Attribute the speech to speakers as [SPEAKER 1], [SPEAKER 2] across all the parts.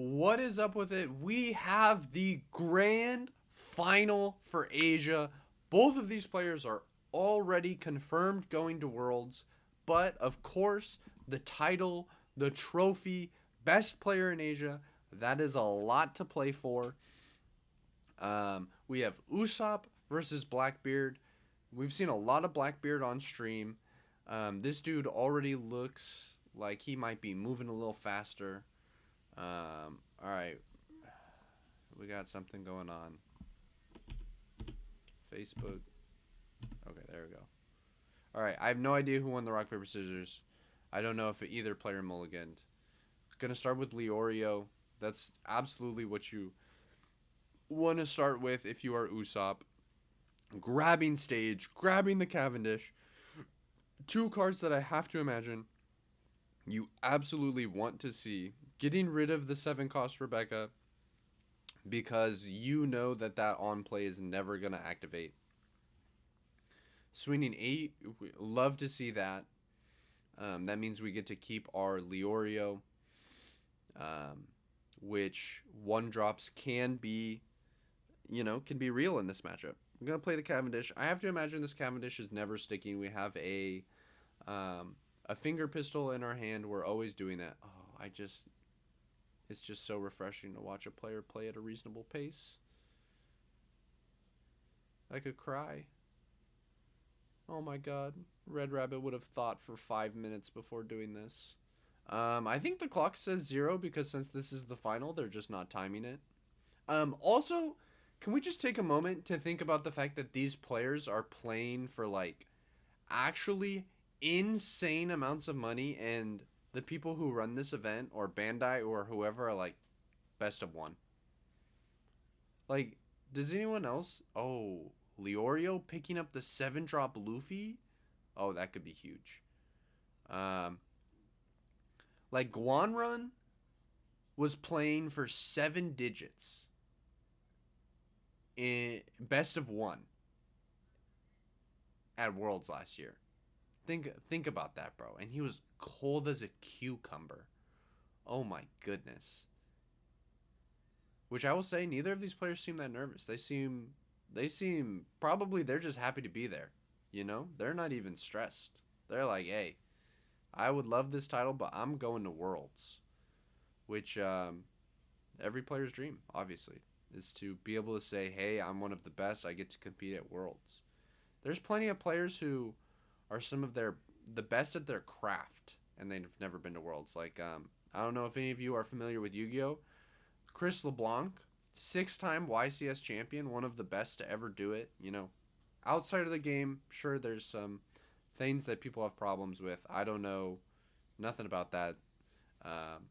[SPEAKER 1] What is up with it? We have the grand final for Asia. Both of these players are already confirmed going to Worlds, but of course, the title, the trophy, best player in Asia, that is a lot to play for. We have Usopp versus Blackbeard. We've seen a lot of Blackbeard on stream. This dude already looks like he might be moving a little faster. All right, we got something going on. Facebook. Okay, there we go. All right, I have no idea who won the rock paper scissors. I don't know if either player mulliganed. Gonna start with Leorio. That's absolutely what you want to start with if you are Usopp. Grabbing stage, grabbing the Cavendish. Two cards that I have to imagine you absolutely want to see. Getting rid of the 7 cost Rebecca because you know that on play is never going to activate. Swinging 8, love to see that. That means we get to keep our Leorio, which 1-drops can be, can be real in this matchup. I'm going to play the Cavendish. I have to imagine this Cavendish is never sticking. We have a finger pistol in our hand. We're always doing that. Oh, it's just so refreshing to watch a player play at a reasonable pace. I could cry. Oh my god. Red Rabbit would have thought for 5 minutes before doing this. I think the clock says 0 because since this is the final, they're just not timing it. Also, can we just take a moment to think about the fact that these players are playing for like actually insane amounts of money, and the people who run this event or Bandai or whoever are like best of 1. Like, does anyone else? Oh, Leorio picking up the 7-drop Luffy. Oh, that could be huge. Um, like Guanrun was playing for 7 digits in best of 1 at Worlds last year. Think about that, bro. And he was cold as a cucumber. Oh my goodness. Which I will say, neither of these players seem that nervous. They seem probably they're just happy to be there. They're not even stressed. They're like, hey, I would love this title, but I'm going to Worlds, which every player's dream, obviously, is to be able to say, hey, I'm one of the best. I get to compete at Worlds. There's plenty of players who are the best at their craft, and they've never been to Worlds. Like, I don't know if any of you are familiar with Yu-Gi-Oh! Chris LeBlanc, 6-time YCS champion, one of the best to ever do it. Outside of the game, sure, there's some things that people have problems with. I don't know nothing about that. Um,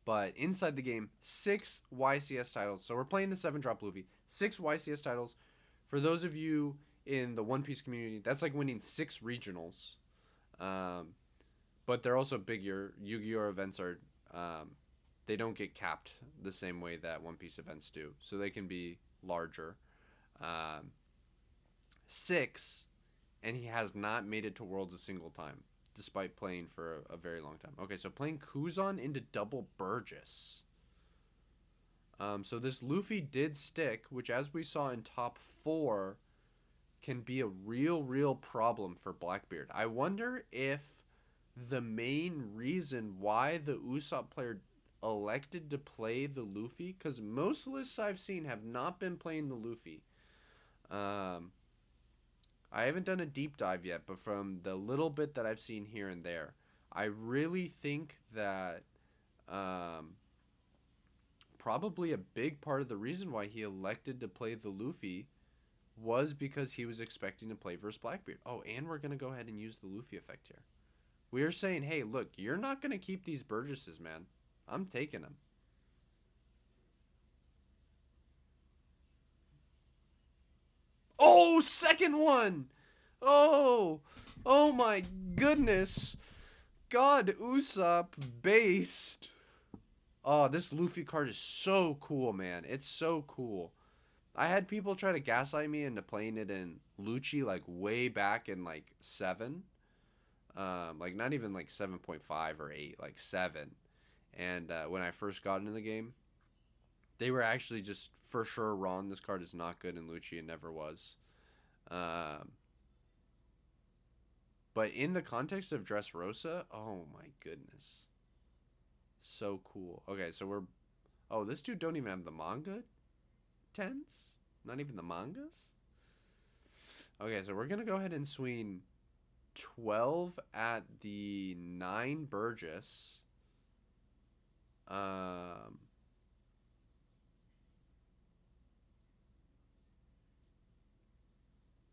[SPEAKER 1] but inside the game, 6 YCS titles. So we're playing the 7-drop Luffy. 6 YCS titles. For those of you in the One Piece community, that's like winning 6 regionals. Um, but they're also bigger. Yu-Gi-Oh! Events are they don't get capped the same way that One Piece events do, so they can be larger. Um, 6, and he has not made it to Worlds a single time, despite playing for a very long time. Okay, so playing Kuzan into double Burgess. So this Luffy did stick, which as we saw in top 4, can be a real problem for Blackbeard. I wonder if the main reason why the Usopp player elected to play the Luffy, because most lists I've seen have not been playing the Luffy. I haven't done a deep dive yet, but from the little bit that I've seen here and there, I really think that probably a big part of the reason why he elected to play the Luffy was because he was expecting to play versus Blackbeard. Oh, and we're going to go ahead and use the Luffy effect here. We are saying, hey, look, you're not going to keep these Burgesses, man. I'm taking them. Oh, second one! Oh, oh my goodness. God, Usopp based. Oh, this Luffy card is so cool, man. It's so cool. I had people try to gaslight me into playing it in Lucci like way back in like 7. Like not even like 7.5 or 8, like 7. And when I first got into the game, they were actually just for sure wrong. This card is not good in Lucci and never was. Um, but in the context of Dressrosa, oh my goodness. So cool. Okay, so we're... Oh, this dude don't even have the manga tens? Not even the mangas? Okay, so we're going to go ahead and swing 12 at the 9 Burgess.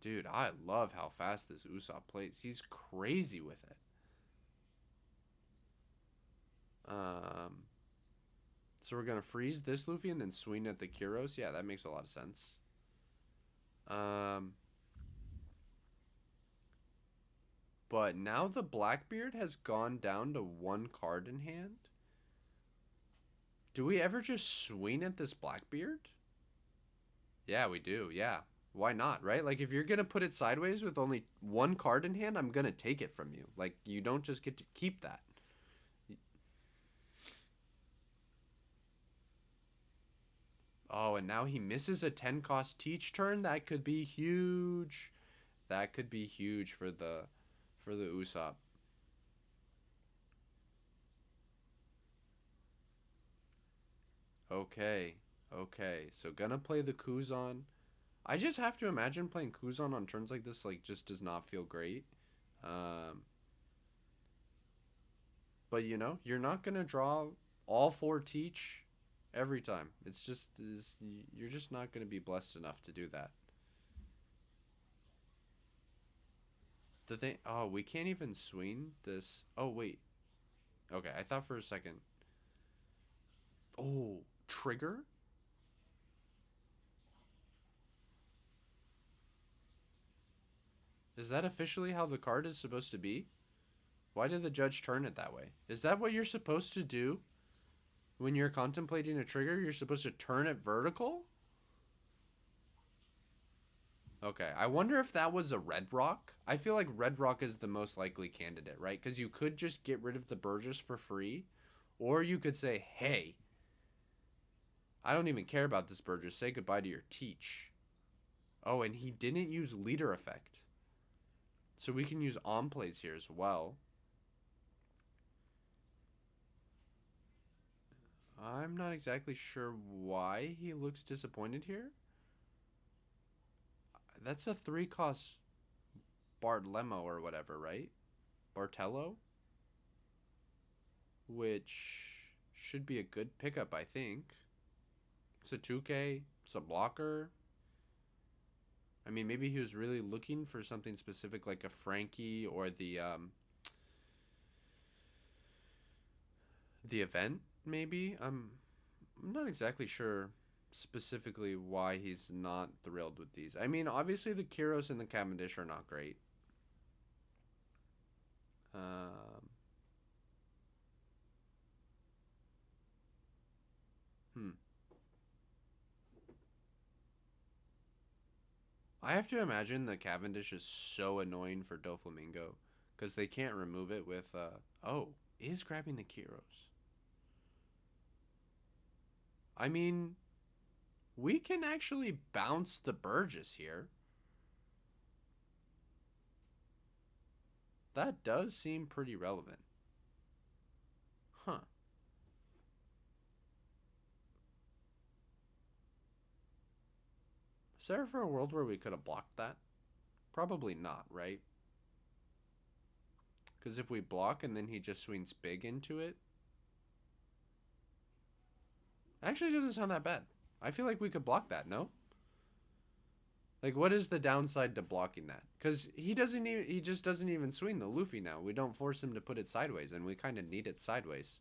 [SPEAKER 1] Dude, I love how fast this Usopp plays. He's crazy with it. So we're going to freeze this Luffy and then swing at the Kuros. Yeah, that makes a lot of sense. But now the Blackbeard has gone down to 1 card in hand. Do we ever just swing at this Blackbeard? Yeah, we do. Yeah. Why not, right? Like, if you're going to put it sideways with only 1 card in hand, I'm going to take it from you. Like, you don't just get to keep that. Oh, and now he misses a 10 cost teach turn. That could be huge. That could be huge for the Usopp. Okay. Okay. So gonna play the Kuzan. I just have to imagine playing Kuzan on turns like this like just does not feel great. Um but you know, you're not gonna draw all 4 teach every time. You're just not gonna be blessed enough to do that. The thing, oh, we can't even swing this. Oh, wait. Okay, I thought for a second. Oh, trigger? Is that officially how the card is supposed to be? Why did the judge turn it that way? Is that what you're supposed to do when you're contemplating a trigger? You're supposed to turn it vertical? Okay, I wonder if that was a Red Rock. I feel like Red Rock is the most likely candidate, right? Because you could just get rid of the Burgess for free, or you could say, hey, I don't even care about this Burgess. Say goodbye to your teach. Oh, and he didn't use leader effect. So we can use on plays here as well. I'm not exactly sure why he looks disappointed here. That's a 3 cost Bartlemo or whatever, right? Bartello? Which should be a good pickup, I think. It's a 2K. It's a blocker. I mean, maybe he was really looking for something specific like a Frankie or the event, maybe. I'm not exactly sure specifically why he's not thrilled with these. I mean, obviously the Kuros and the Cavendish are not great. Um, hmm. I have to imagine the Cavendish is so annoying for Doflamingo because they can't remove it with. Oh, is grabbing the Kuros. I mean, we can actually bounce the Burgess here. That does seem pretty relevant. Huh. Is there ever a world where we could have blocked that? Probably not, right? Because if we block and then he just swings big into it, actually doesn't sound that bad. I feel like we could block that, no? Like, what is the downside to blocking that? Because he just doesn't even swing the Luffy now. We don't force him to put it sideways, and we kind of need it sideways.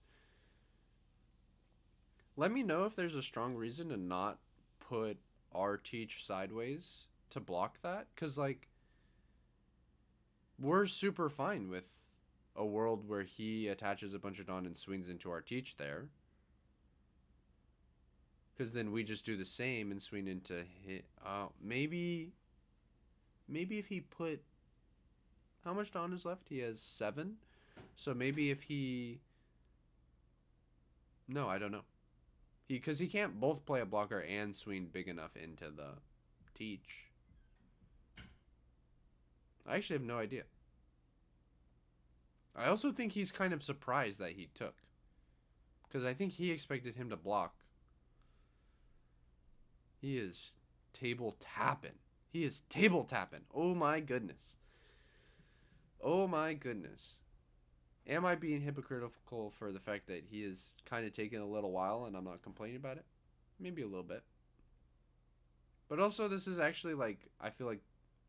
[SPEAKER 1] Let me know if there's a strong reason to not put our teach sideways to block that. Because, like, we're super fine with a world where he attaches a bunch of Dawn and swings into our teach there. Because then we just do the same and swing into hit. Maybe if he put... How much Dawn is left? He has 7. So maybe if he No, I don't know. Because he can't both play a blocker and swing big enough into the teach. I actually have no idea. I also think he's kind of surprised that he took. Because I think he expected him to block. He is table tapping. He is table tapping. Oh my goodness. Oh my goodness. Am I being hypocritical for the fact that he is kind of taking a little while and I'm not complaining about it? Maybe a little bit. But also, this is actually like, I feel like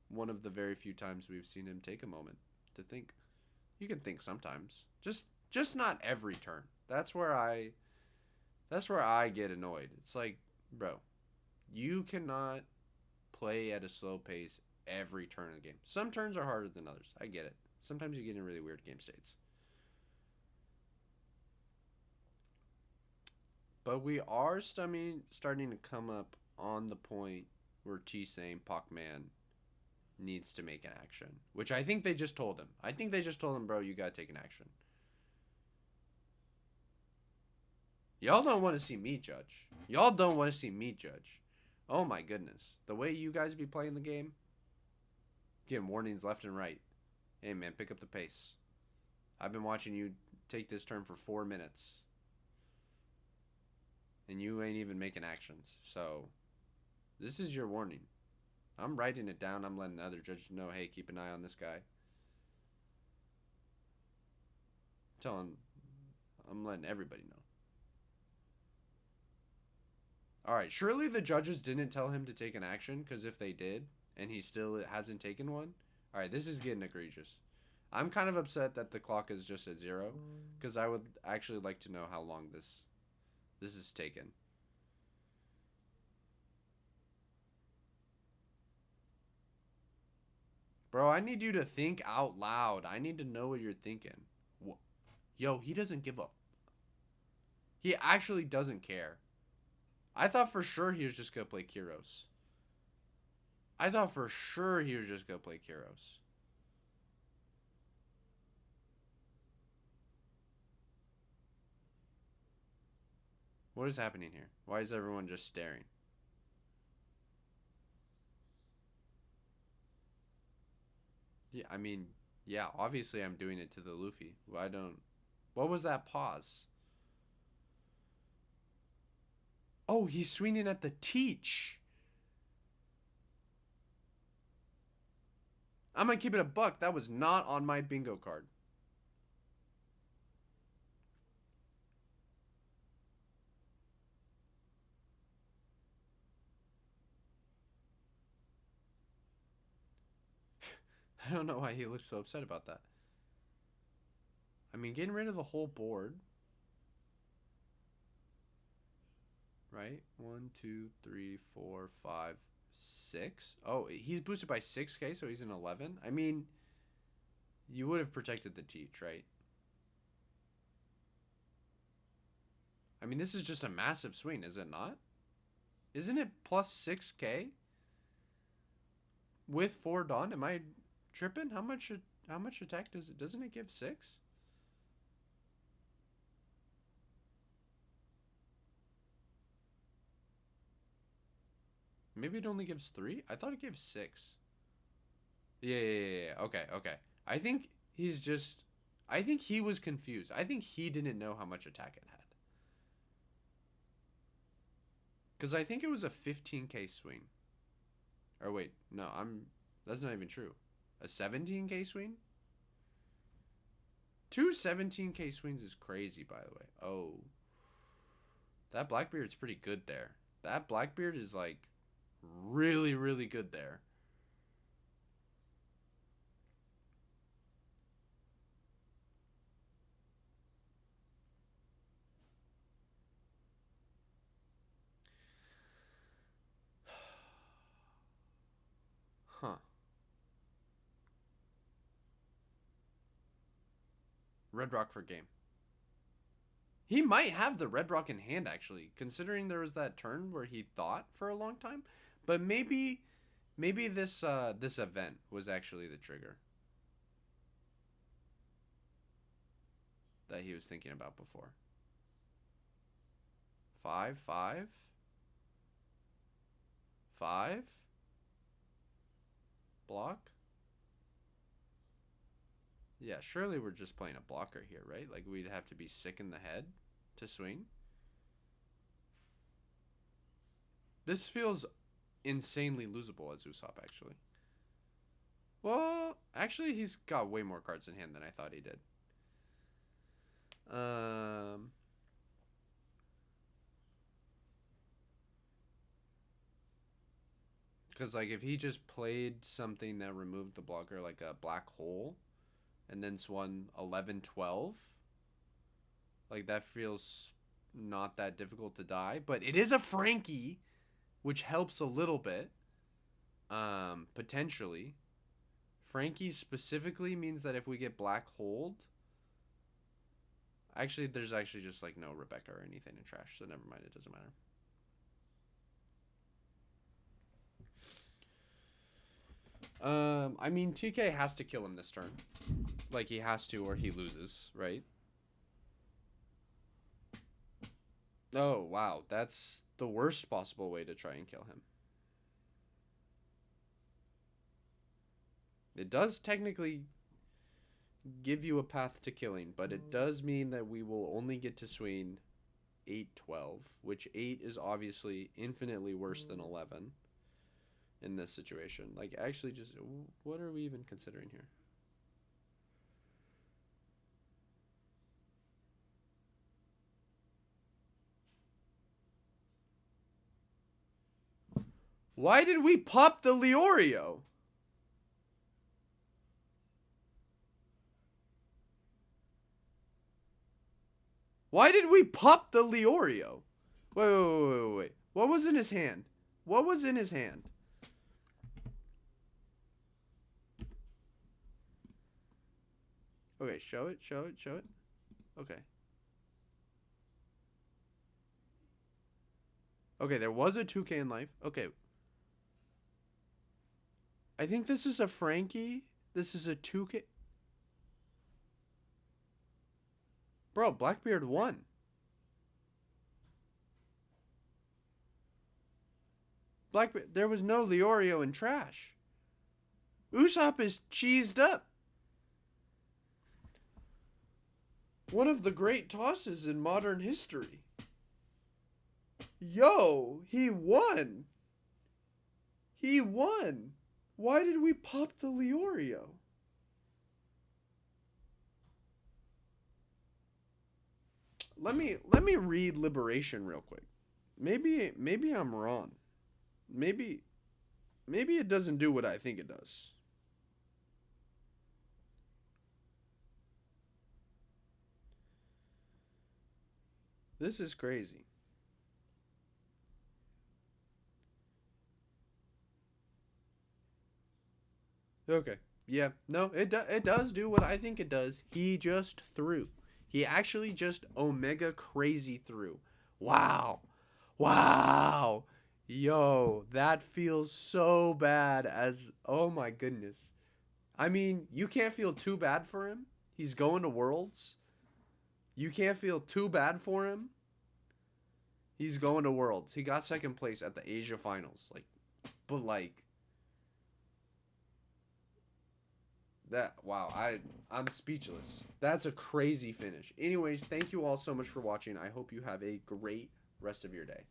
[SPEAKER 1] one of the very few times we've seen him take a moment to think. You can think sometimes. Just not every turn. That's where I get annoyed. It's like, bro, you cannot play at a slow pace every turn of the game. Some turns are harder than others. I get it. Sometimes you get in really weird game states. But we are starting to come up on the point where T-Sane, Pac-Man needs to make an action. Which I think they just told him. I think they just told him, bro, you gotta take an action. Y'all don't want to see me judge. Y'all don't want to see me judge. Oh my goodness. The way you guys be playing the game, getting warnings left and right. Hey man, pick up the pace. I've been watching you take this turn for 4 minutes. And you ain't even making actions. So, this is your warning. I'm writing it down. I'm letting the other judges know, hey, keep an eye on this guy. I'm letting everybody know. Alright, surely the judges didn't tell him to take an action, because if they did, and he still hasn't taken one, alright, this is getting egregious. I'm kind of upset that the clock is just at 0, because I would actually like to know how long this is taken. Bro, I need you to think out loud. I need to know what you're thinking. Yo, he doesn't give up. He actually doesn't care. I thought for sure he was just going to play Kyros. I thought for sure he was just going to play Kyros. What is happening here? Why is everyone just staring? Yeah, I mean, yeah, obviously I'm doing it to the Luffy. Why don't... What was that pause? Oh, he's swinging at the teach. I'm going to keep it a buck. That was not on my bingo card. I don't know why he looks so upset about that. I mean, getting rid of the whole board. Right? 1, 2, 3, 4, 5, 6. Oh, he's boosted by 6k, so he's an 11. I mean, you would have protected the teach, right? I mean, this is just a massive swing, is it not? Isn't it plus 6k with 4 done? Am I tripping? How much attack does it? Doesn't it give 6? Maybe it only gives 3? I thought it gave 6. Yeah. Okay. I think he's just... I think he was confused. I think he didn't know how much attack it had. Because I think it was a 15k swing. Or wait, no, that's not even true. A 17k swing? 2 17k swings is crazy, by the way. Oh. That Blackbeard's pretty good there. That Blackbeard is like really, really good there. Huh. Red Rock for game. He might have the Red Rock in hand, actually, considering there was that turn where he thought for a long time. But maybe this event was actually the trigger that he was thinking about before. 5, 5. 5. Block. Yeah, surely we're just playing a blocker here, right? Like, we'd have to be sick in the head to swing. This feels insanely losable as Usopp, actually. Well, actually, he's got way more cards in hand than I thought he did. Because, like, if he just played something that removed the blocker, like a black hole, and then swung 11, 12, like, that feels not that difficult to die. But it is a Frankie, which helps a little bit, potentially. Frankie specifically means that if we get black holed, actually, there's actually just, like, no Rebecca or anything in trash, so never mind, it doesn't matter. I mean, TK has to kill him this turn. Like, he has to or he loses, right? Oh, wow. That's the worst possible way to try and kill him. It does technically give you a path to killing, but it does mean that we will only get to swing 8, 12, which 8 is obviously infinitely worse than 11 in this situation. Like, actually, just what are we even considering here? Why did we pop the Leorio? Why did we pop the Leorio? Wait. What was in his hand? What was in his hand? Okay, show it. Okay. Okay, there was a 2K in life. Okay. I think this is a Frankie. This is a 2K. Bro, Blackbeard won. Blackbeard, there was no Leorio in trash. Usopp is cheesed up. One of the great tosses in modern history. Yo, he won. He won. Why did we pop the Leorio? Let me read Liberation real quick. Maybe I'm wrong. Maybe it doesn't do what I think it does. This is crazy. Okay. Yeah. No, it does do what I think it does. He just threw. He actually just Omega crazy threw. Wow. Wow. Yo, that feels so bad as oh my goodness. I mean, you can't feel too bad for him. He's going to Worlds. You can't feel too bad for him. He's going to Worlds. He got second place at the Asia Finals. But that wow, I'm speechless. That's a crazy finish. Anyways, thank you all so much for watching. I hope you have a great rest of your day.